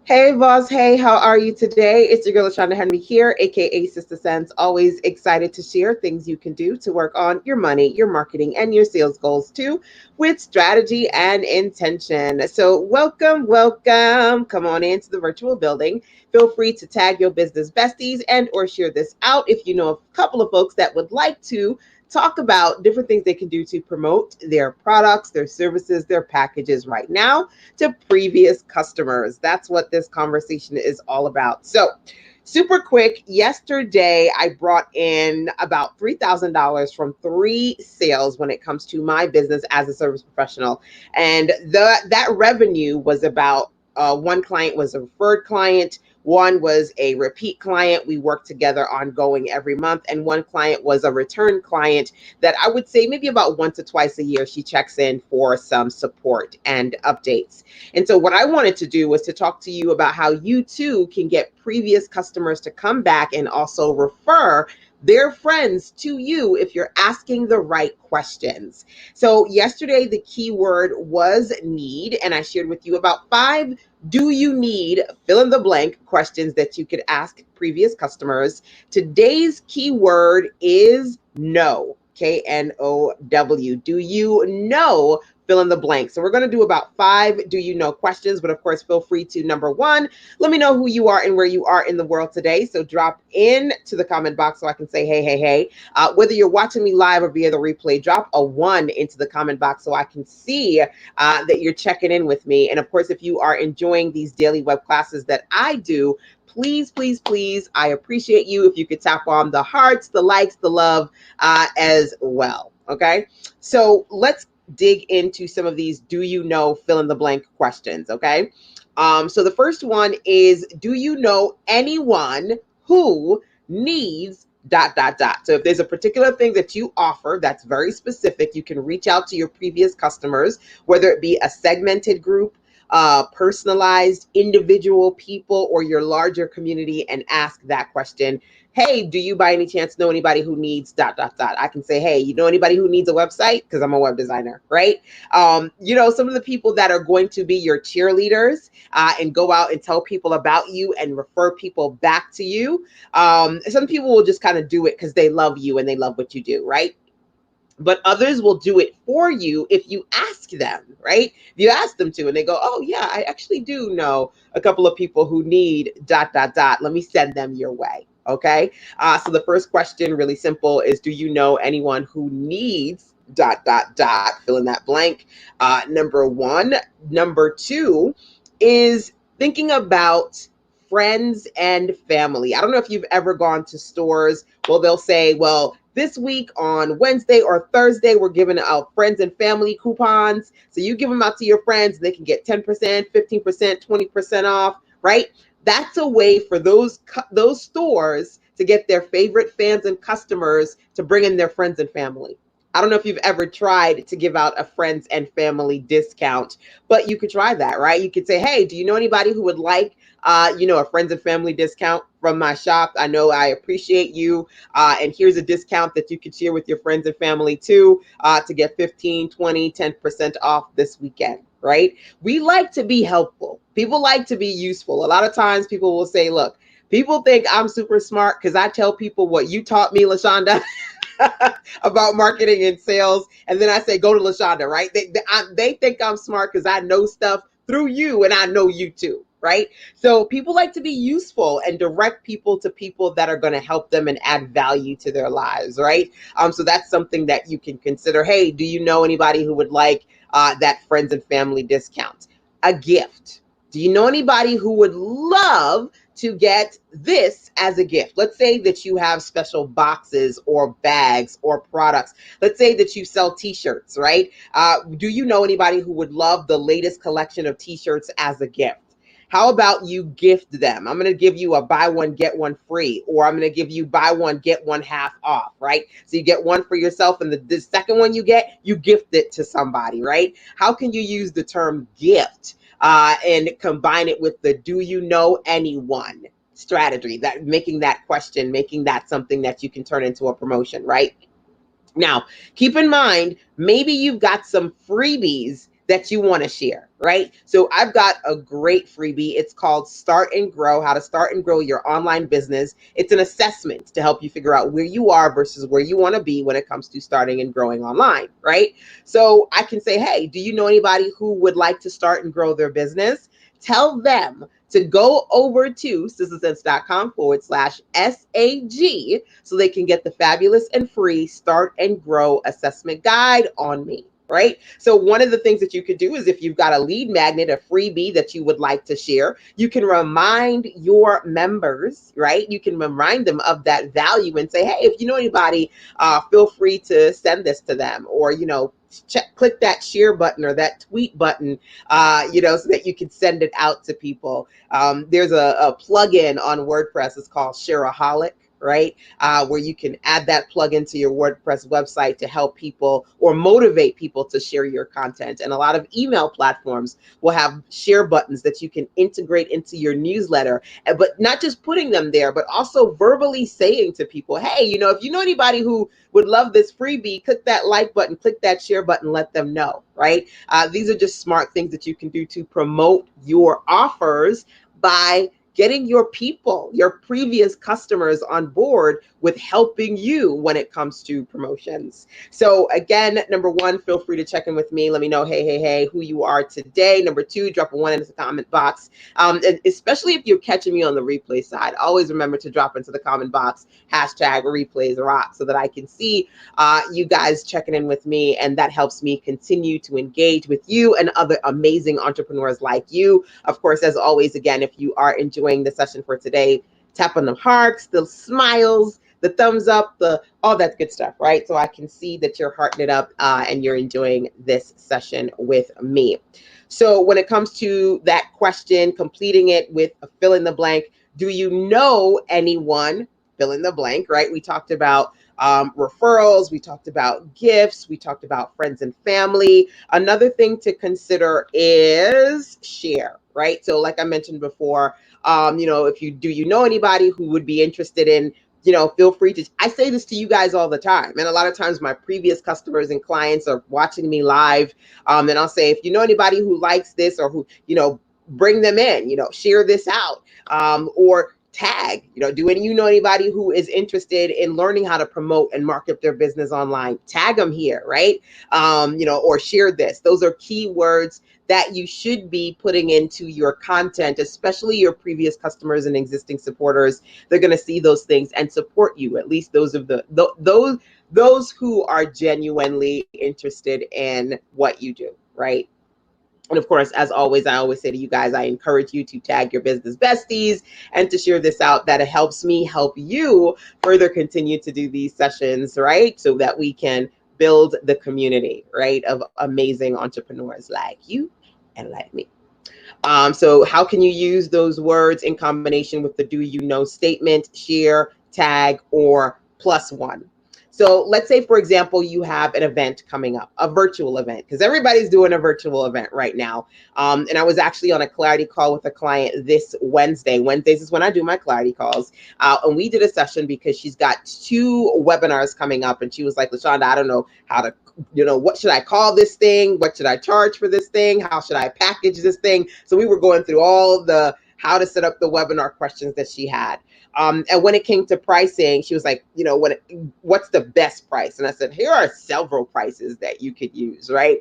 Hey, boss. Hey, how are you today? It's your girl, Lashonda Henry here, aka Sister Sense. Always excited to share things you can do to work on your money, your marketing, and your sales goals too, with strategy and intention. So, welcome. Come on into the virtual building. Feel free to tag your business besties and or share this out if you know a couple of folks that would like to talk about different things they can do to promote their products, their services, their packages right now to previous customers. That's what this conversation is all about. So, super quick, yesterday I brought in about $3,000 from three sales when it comes to my business as a service professional. And that revenue was about one client was a referred client, one was a repeat client. We worked together ongoing every month, and one client was a return client that I would say maybe about once or twice a year she checks in for some support and updates. And so, what I wanted to do was to talk to you about how you too can get previous customers to come back and also refer their friends to you if you're asking the right questions. So, yesterday, the keyword was need, and I shared with you about five do you need fill in the blank questions that you could ask previous customers. Today's keyword is know. KNOW. Do you know fill in the blank? So we're going to do about five do you know questions, but of course, feel free to number one, let me know who you are and where you are in the world today. So drop in to the comment box so I can say, hey. Whether you're watching me live or via the replay, drop a one into the comment box so I can see that you're checking in with me. And of course, if you are enjoying these daily web classes that I do, please, I appreciate you if you could tap on the hearts, the likes, the love as well. Okay, so let's dig into some of these do you know fill in the blank questions. Okay, so the first one is, do you know anyone who needs dot. So if there's a particular thing that you offer that's very specific, you can reach out to your previous customers, whether it be a segmented group, personalized individual people, or your larger community, and ask that question. Hey, do you by any chance know anybody who needs dot. I can say, hey, you know anybody who needs a website? Because I'm a web designer, right? Some of the people that are going to be your cheerleaders and go out and tell people about you and refer people back to you. Some people will just kind of do it because they love you and they love what you do, right? But others will do it for you if you ask them, right? If you ask them to, and they go, oh, yeah, I actually do know a couple of people who need dot. Let me send them your way. Okay. So the first question, really simple, is do you know anyone who needs dot. Fill in that blank. Number one. Number two is thinking about friends and family. I don't know if you've ever gone to stores. Well, they'll say, well, this week on Wednesday or Thursday, we're giving out friends and family coupons. So you give them out to your friends, they can get 10%, 15%, 20% off, right? That's a way for those stores to get their favorite fans and customers to bring in their friends and family. I don't know if you've ever tried to give out a friends and family discount, but you could try that, right? You could say, hey, do you know anybody who would like a friends and family discount from my shop? I know I appreciate you. And here's a discount that you could share with your friends and family too, to get 15, 20, 10% off this weekend, right? We like to be helpful. People like to be useful. A lot of times people will say, look, people think I'm super smart because I tell people what you taught me, LaShonda. About marketing and sales. And then I say, go to LaShonda, right? They think I'm smart because I know stuff through you and I know you too, right? So people like to be useful and direct people to people that are going to help them and add value to their lives, right? So that's something that you can consider. Hey, do you know anybody who would like that friends and family discount? A gift. Do you know anybody who would love to get this as a gift? Let's say that you have special boxes or bags or products. Let's say that you sell t-shirts, right? Do you know anybody who would love the latest collection of t-shirts as a gift? How about you gift them? I'm going to give you a buy one, get one free, or I'm going to give you buy one, get one half off, right? So you get one for yourself, and the second one you gift it to somebody, right? How can you use the term gift and combine it with the do you know anyone strategy, that making that question, making that something that you can turn into a promotion, right? Now, keep in mind, maybe you've got some freebies that you want to share, right? So I've got a great freebie. It's called Start and Grow, how to start and grow your online business. It's an assessment to help you figure out where you are versus where you want to be when it comes to starting and growing online, right? So I can say, hey, do you know anybody who would like to start and grow their business? Tell them to go over to sistasense.com/SAG so they can get the fabulous and free Start and Grow assessment guide on me. Right? So one of the things that you could do is if you've got a lead magnet, a freebie that you would like to share, you can remind your members, right? You can remind them of that value and say, hey, if you know anybody, feel free to send this to them, or, click that share button or that tweet button, so that you can send it out to people. There's a plugin on WordPress. It's called Shareaholic, right? Where you can add that plugin to your WordPress website to help people or motivate people to share your content. And a lot of email platforms will have share buttons that you can integrate into your newsletter, but not just putting them there, but also verbally saying to people, hey, if you know anybody who would love this freebie, click that like button, click that share button, let them know, right? These are just smart things that you can do to promote your offers by getting your people, your previous customers on board with helping you when it comes to promotions. So again, number one, feel free to check in with me. Let me know, hey, who you are today. Number two, drop a 1 into the comment box. And especially if you're catching me on the replay side, always remember to drop into the comment box, #replays rock, so that I can see you guys checking in with me. And that helps me continue to engage with you and other amazing entrepreneurs like you. Of course, as always, again, if you are enjoying the session for today, tap on the hearts, the smiles, the thumbs up, all that good stuff, right? So I can see that you're hearting it up and you're enjoying this session with me. So when it comes to that question, completing it with a fill in the blank, do you know anyone, fill in the blank, right? We talked about referrals, we talked about gifts, we talked about friends and family. Another thing to consider is share, right? So like I mentioned before, if you know anybody who would be interested in, feel free to, I say this to you guys all the time. And a lot of times my previous customers and clients are watching me live. And I'll say, if you know anybody who likes this or who, bring them in, share this out, or tag, do you know anybody who is interested in learning how to promote and market their business online? Tag them here, right? Or share this. Those are keywords that you should be putting into your content, especially your previous customers and existing supporters. They're going to see those things and support you. At least those of those who are genuinely interested in what you do, right? And of course, as always, I always say to you guys, I encourage you to tag your business besties and to share this out. That helps me help you further continue to do these sessions, right? So that we can build the community, right, of amazing entrepreneurs like you and like me. So how can you use those words in combination with the do you know statement, share, tag, or +1? So let's say, for example, you have an event coming up, a virtual event, because everybody's doing a virtual event right now. And I was actually on a clarity call with a client this Wednesday. Wednesdays is when I do my clarity calls. And we did a session because she's got 2 webinars coming up. And she was like, LaShonda, I don't know how to, what should I call this thing? What should I charge for this thing? How should I package this thing? So we were going through all the how to set up the webinar questions that she had. And when it came to pricing, she was like, what's the best price? And I said, here are several prices that you could use, right?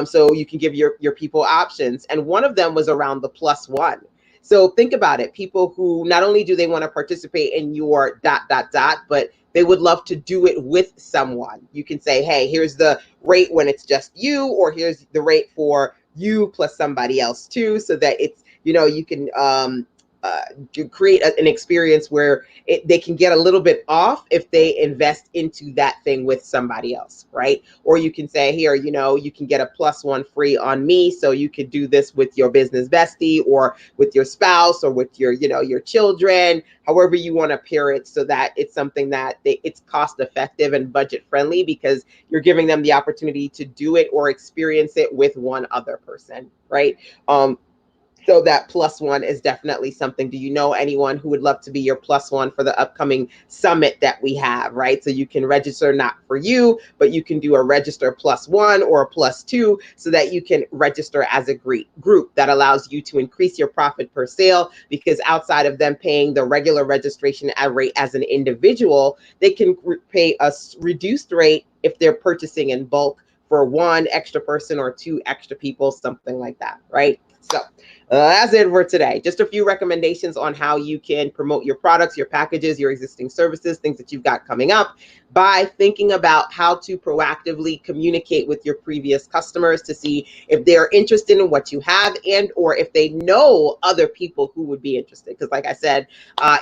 So you can give your people options. And one of them was around the +1. So think about it. People who not only do they want to participate in your ... but they would love to do it with someone. You can say, hey, here's the rate when it's just you, or here's the rate for you plus somebody else too, so that it's, you can create an experience where they can get a little bit off if they invest into that thing with somebody else, right? Or you can say, here, you can get a +1 free on me, so you could do this with your business bestie or with your spouse or with your, your children, however you want to pair it, so that it's something that it's cost effective and budget friendly, because you're giving them the opportunity to do it or experience it with one other person, right? So that +1 is definitely something. Do you know anyone who would love to be your +1 for the upcoming summit that we have, right? So you can register, not for you, but you can do a register +1 or a +2 so that you can register as a group. That allows you to increase your profit per sale, because outside of them paying the regular registration rate as an individual, they can pay a reduced rate if they're purchasing in bulk for one extra person or two extra people, something like that, right? So that's it for today. Just a few recommendations on how you can promote your products, your packages, your existing services, things that you've got coming up, by thinking about how to proactively communicate with your previous customers to see if they're interested in what you have, and or if they know other people who would be interested. Because like I said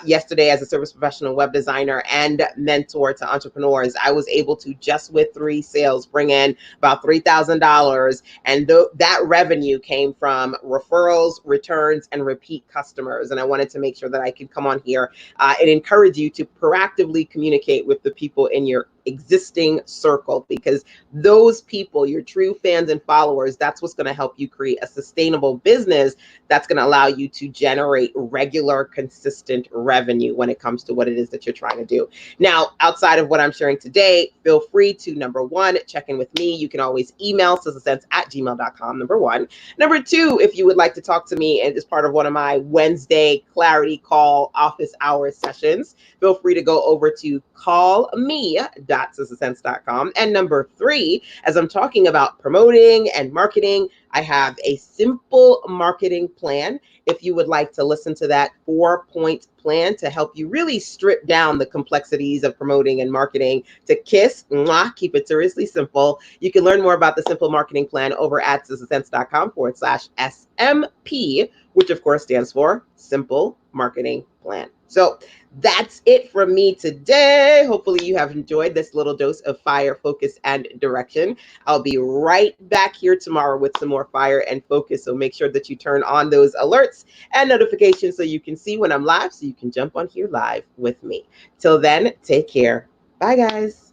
yesterday, as a service professional, web designer, and mentor to entrepreneurs, I was able to, just with 3 sales, bring in about $3,000. And that revenue came from referrals, returns, and repeat customers. And I wanted to make sure that I could come on here and encourage you to proactively communicate with the people in your existing circle, because those people, your true fans and followers, that's what's going to help you create a sustainable business that's going to allow you to generate regular, consistent revenue when it comes to what it is that you're trying to do. Now, outside of what I'm sharing today, feel free to, number one, check in with me. You can always email sistasense@gmail.com, number one. Number two, if you would like to talk to me and as part of one of my Wednesday clarity call office hours sessions, feel free to go over to callme.sistasense.com. And number three, as I'm talking about promoting and marketing, I have a simple marketing plan. If you would like to listen to that 4-point plan to help you really strip down the complexities of promoting and marketing to keep it seriously simple, you can learn more about the simple marketing plan over at sistasense.com/SMP, which of course stands for Simple Marketing Plan. So that's it from me today. Hopefully you have enjoyed this little dose of fire, focus, and direction. I'll be right back here tomorrow with some more fire and focus. So make sure that you turn on those alerts and notifications so you can see when I'm live, so you can jump on here live with me. Till then, take care. Bye, guys.